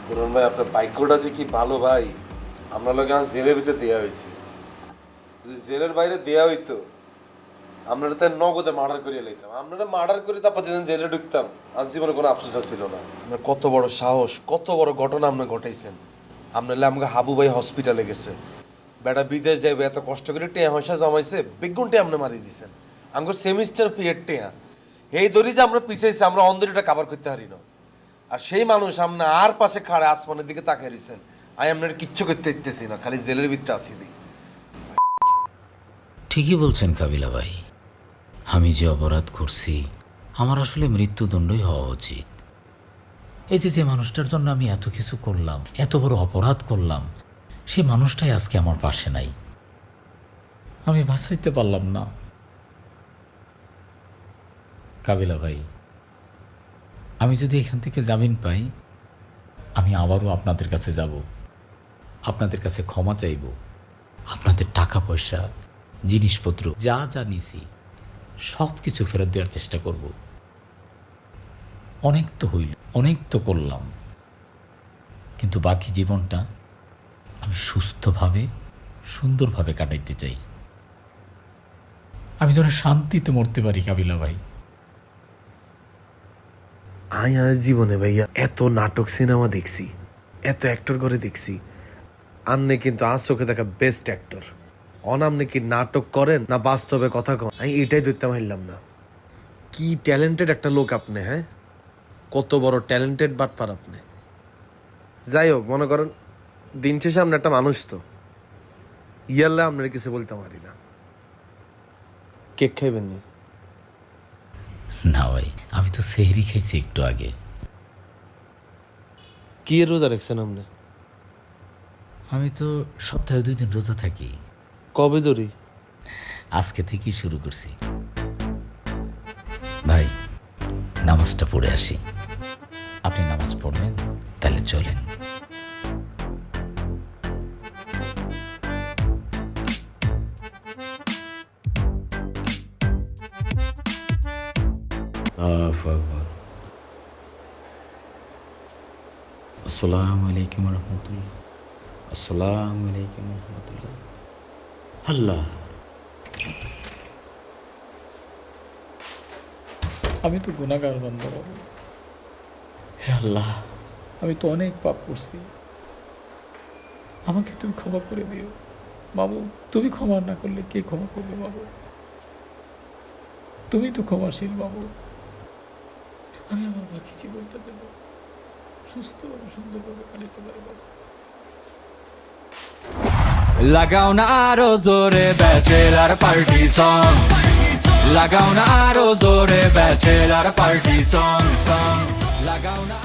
বরুণ ভাই, আপনার ভাগ্যটা যে কি ভালো ভাই। আমরা লোক জেলের ভিতরে দেওয়া হয়েছে, যদি জেলের বাইরে দেওয়া হইতো আমরা তাই নগদে মার্ডার করিয়ে লাইতাম। আমরা মার্ডার করে তারপর যেদিন জেলে ঢুকতাম আজ জীবনে কোনো আফসোস ছিল না। আপনার কত বড় সাহস, কত বড় ঘটনা আপনি ঘটাইছেন। আপনার আমাকে হাবু ভাই হসপিটালে গেছে, বেটা বিদেশ যাইবে এত কষ্ট করে টেয়া হয়সা জমাইছে, বেগুনটে আপনি মারিয়ে দিয়েছেন। আমার সেমিস্টার পিরিয়ড টেয়া এই দড়ি যে আমরা পিছাইছি, আমরা অন্দরটা কাভার করতে পারি না। আর সেই মানুষ আপনি আর পাশে খাড়ে আসমানের দিকে তাকিয়ে রয়েছেন। আমি আপনার কিচ্ছু করতে দিতেছি না, খালি জেলের ভিতরে আসি দিই। ঠিকই বলছেন কাবিলা ভাই, আমি যে অপরাধ করছি আমার আসলে মৃত্যুদণ্ডই হওয়া উচিত। এই যে মানুষটার জন্য আমি এত কিছু করলাম, এত বড় অপরাধ করলাম, সেই মানুষটাই আজকে আমার পাশে নাই, আমি বাঁচাইতে পারলাম না। কাবিলা ভাই, আমি যদি এখান থেকে জামিন পাই, আমি আবারও আপনাদের কাছে যাব, আপনাদের কাছে ক্ষমা চাইব, আপনাদের টাকা পয়সা জিনিসপত্র যা যা নিছি সব কিছু ফেরত দেওয়ার চেষ্টা করব। অনেক তো হইল, অনেক তো করলাম, কিন্তু বাকি জীবনটা আমি সুস্থভাবে সুন্দরভাবে কাটাইতে চাই। আমি যেন শান্তিতে মরতে পারি কাবিলা ভাই। আমি জীবনে ভাইয়া এত নাটক সিনেমা দেখছি, এত অ্যাক্টর করে দেখছি। আপনি কিন্তু আজ চোখে দেখা বেস্ট অ্যাক্টর। আপনি কি নাটক করেন না বাস্তবে কথা কন, আমি এটাই ধরতে পারলাম না। কি ট্যালেন্টেড একটা লোক আপনি, হ্যাঁ কত বড় ট্যালেন্টেড বাটপার আপনি। যাই হোক, মনে করেন দিন শেষে আপনি একটা মানুষ, তো ইয়ারলে আপনার কিছু বলতে পারি না। কেক খাইবেন নি? না ভাই, আমি তো সেহরি খাইছি একটু আগে। কি এর রোজা রাখছেন আপনি? আমি তো সপ্তাহে 2 দিন রোজা থাকি। কবে ধরি? আজকে থেকেই শুরু করছি। ভাই, নামাজটা পড়ে আসি। আপনি নামাজ পড়বেন? তাহলে চলেন। আসসালামু আলাইকুম রহমতুল্লাহ। আসসালামু আলাইকুম রহমতুল্লাহ। আল্লাহ, আমি তো গুনাহগার বান্দা বাবু। হে আল্লাহ, আমি তো অনেক পাপ করছি, আমাকে তুমি ক্ষমা করে দিও বাবু। তুমি ক্ষমা না করলে কে ক্ষমা করবে বাবু? তুমি তো ক্ষমাশীল বাবু। আমি আমার বাকি জীবনটা দেব সুস্থভাবে সুন্দরভাবে কাটাতে পারি বাবু। লাগাও না আরো জোরে ব্যাচেলার পার্টি সং, লাগাও না আরো জোরে ব্যাচেলার পার্টি সং, লাগাও না।